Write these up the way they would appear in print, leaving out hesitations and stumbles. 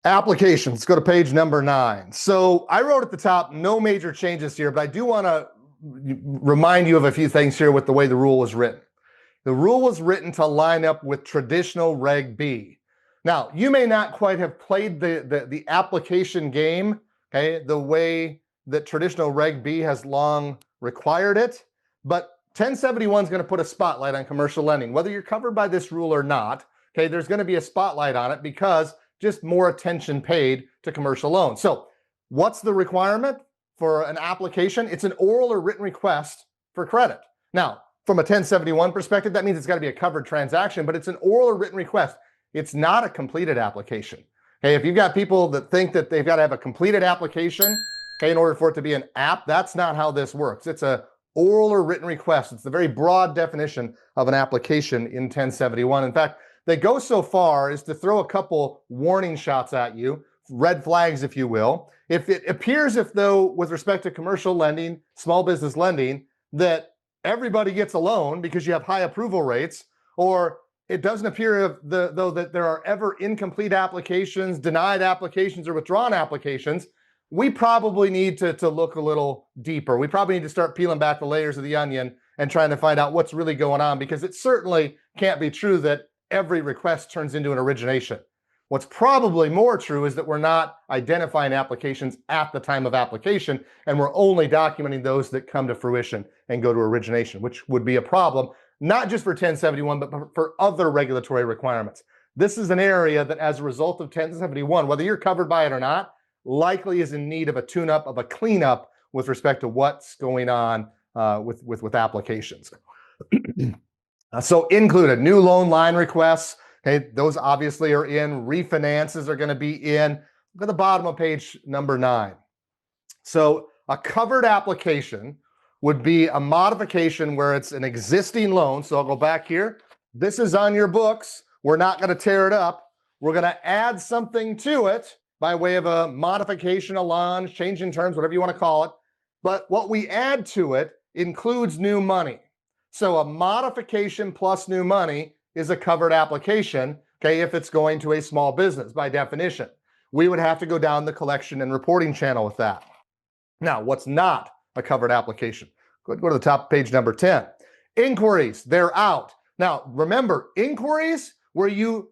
Applications, let's go to page number 9. So I wrote at the top, no major changes here, but I do want to remind you of a few things here with the way the rule was written. The rule was written to line up with traditional Reg B. Now, you may not quite have played the application game, okay, the way that traditional Reg B has long required it, but 1071 is going to put a spotlight on commercial lending. Whether you're covered by this rule or not, okay, there's going to be a spotlight on it because just more attention paid to commercial loans. So what's the requirement for an application? It's an oral or written request for credit. Now, from a 1071 perspective, that means it's got to be a covered transaction, but it's an oral or written request. It's not a completed application. Okay, if you've got people that think that they've got to have a completed application, okay, in order for it to be an app, that's not how this works. It's a oral or written request. It's the very broad definition of an application in 1071. In fact, they go so far as to throw a couple warning shots at you, red flags, if you will. If it appears as though, with respect to commercial lending, small business lending, that everybody gets a loan because you have high approval rates, or it doesn't appear though that there are ever incomplete applications, denied applications, or withdrawn applications, we probably need to look a little deeper. We probably need to start peeling back the layers of the onion and trying to find out what's really going on, because it certainly can't be true that every request turns into an origination. What's probably more true is that we're not identifying applications at the time of application, and we're only documenting those that come to fruition and go to origination, which would be a problem, not just for 1071, but for other regulatory requirements. This is an area that, as a result of 1071, whether you're covered by it or not, likely is in need of a tune-up, of a cleanup with respect to what's going on with applications. So included, new loan line requests, okay, those obviously are in. Refinances are going to be in. Look at the bottom of page number 9. So a covered application would be a modification where it's an existing loan. So I'll go back here. This is on your books. We're not going to tear it up. We're going to add something to it by way of a modification, a launch, change in terms, whatever you want to call it. But what we add to it includes new money. So a modification plus new money is a covered application, okay, if it's going to a small business by definition. We would have to go down the collection and reporting channel with that. Now, what's not a covered application? Go to the top of page number 10. Inquiries, they're out. Now, remember, inquiries where you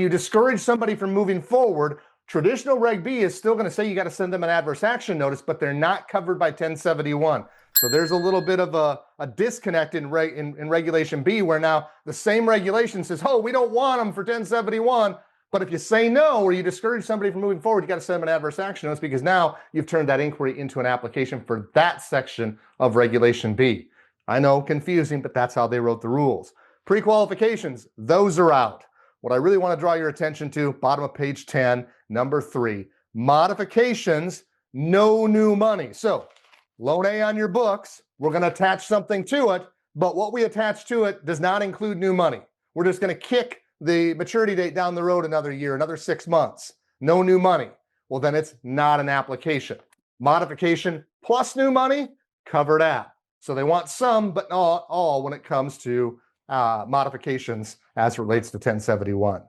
discourage somebody from moving forward, traditional Reg B is still going to say you got to send them an adverse action notice, but they're not covered by 1071. So there's a little bit of a disconnect in Regulation B, where now the same regulation says, oh, we don't want them for 1071. But if you say no, or you discourage somebody from moving forward, you got to send them an adverse action notice, because now you've turned that inquiry into an application for that section of Regulation B. I know, confusing, but that's how they wrote the rules. Pre-qualifications, those are out. What I really want to draw your attention to, bottom of page 10, number 3, modifications, no new money. So loan A on your books, we're going to attach something to it, but what we attach to it does not include new money. We're just going to kick the maturity date down the road another year, another 6 months. No new money. Well, then it's not an application. Modification plus new money, covered app. So they want some, but not all when it comes to modifications as relates to 1071.